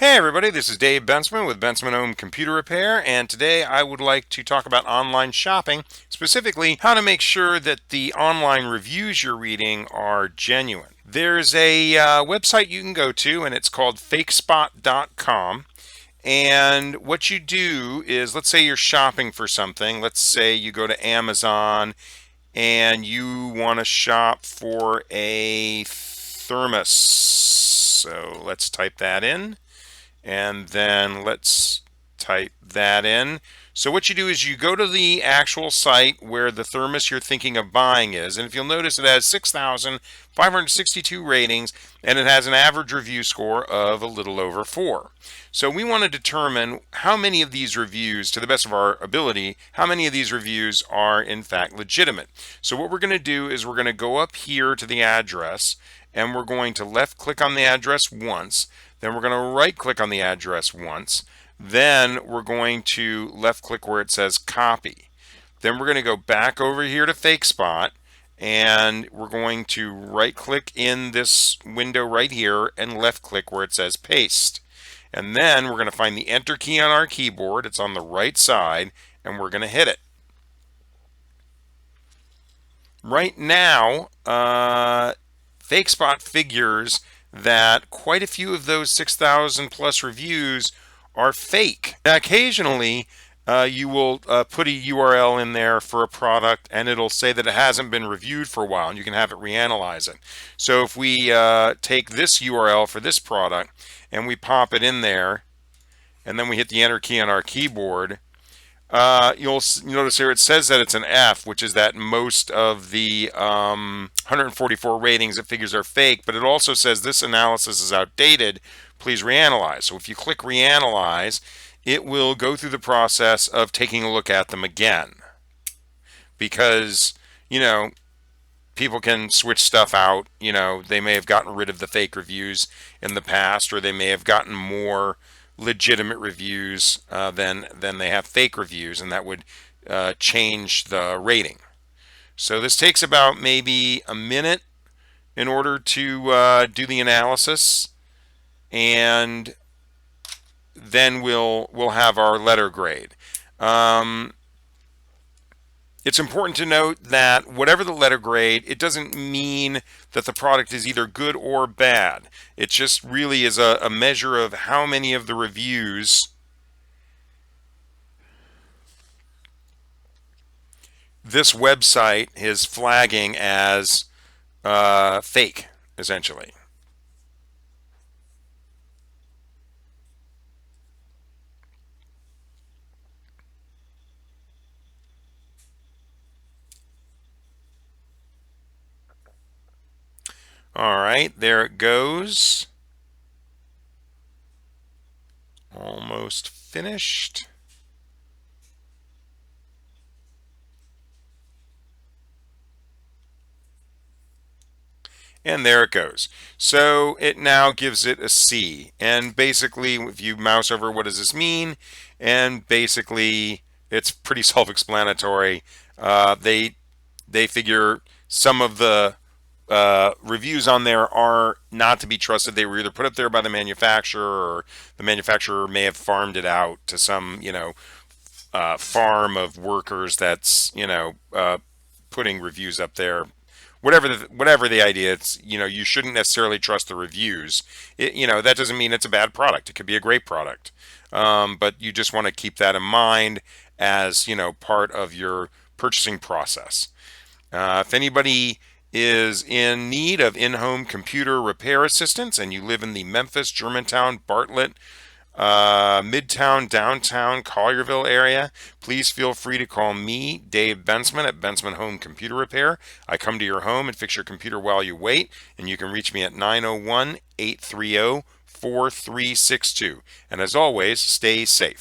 Hey everybody, this is Dave Bensman with Bensman Home Computer Repair, and today I would like to talk about online shopping, specifically how to make sure that the online reviews you're reading are genuine. There's a website you can go to, and it's called fakespot.com. And what you do is, let's say you're shopping for something. Let's say you go to Amazon and you want to shop for a thermos. So let's type that in. And then let's type that in. So what you do is you go to the actual site where the thermos you're thinking of buying is, and if you'll notice, it has 6,562 ratings and it has an average review score of a little over 4. So we want to determine how many of these reviews, to the best of our ability, how many of these reviews are in fact legitimate. So what we're going to do is we're going to go up here to the address and we're going to left click on the address once. Then we're going to right click on the address once. Then we're going to left click where it says copy. Then we're going to go back over here to FakeSpot and we're going to right click in this window right here and left click where it says paste. And then we're going to find the enter key on our keyboard. It's on the right side and we're going to hit it. Right now, FakeSpot figures that quite a few of those 6,000 plus reviews are fake. Now, occasionally, you will put a URL in there for a product and it'll say that it hasn't been reviewed for a while and you can have it reanalyze it. So if we take this URL for this product and we pop it in there and then we hit the enter key on our keyboard, you'll notice here it says that it's an F, which is that most of the 144 ratings it figures are fake, but it also says this analysis is outdated. Please reanalyze. So if you click reanalyze, it will go through the process of taking a look at them again. Because, people can switch stuff out. They may have gotten rid of the fake reviews in the past, or they may have gotten more legitimate reviews than they have fake reviews, and that would change the rating. So this takes about maybe a minute in order to do the analysis, and then we'll have our letter grade. It's important to note that whatever the letter grade, it doesn't mean that the product is either good or bad. It just really is a measure of how many of the reviews this website is flagging as fake, essentially. All right, there it goes. Almost finished. And there it goes. So it now gives it a C. And basically, if you mouse over, what does this mean? And basically, it's pretty self-explanatory. They figure some of the reviews on there are not to be trusted. They were either put up there by the manufacturer, or the manufacturer may have farmed it out to some, farm of workers that's, putting reviews up there. Whatever the idea, it's, you shouldn't necessarily trust the reviews. That doesn't mean it's a bad product. It could be a great product, but you just want to keep that in mind as part of your purchasing process. If anybody is in need of in-home computer repair assistance and you live in the Memphis, Germantown, Bartlett, Midtown, Downtown, Collierville area, please feel free to call me, Dave Bensman, at Bensman Home Computer Repair. I come to your home and fix your computer while you wait, and you can reach me at 901-830-4362. And as always, stay safe.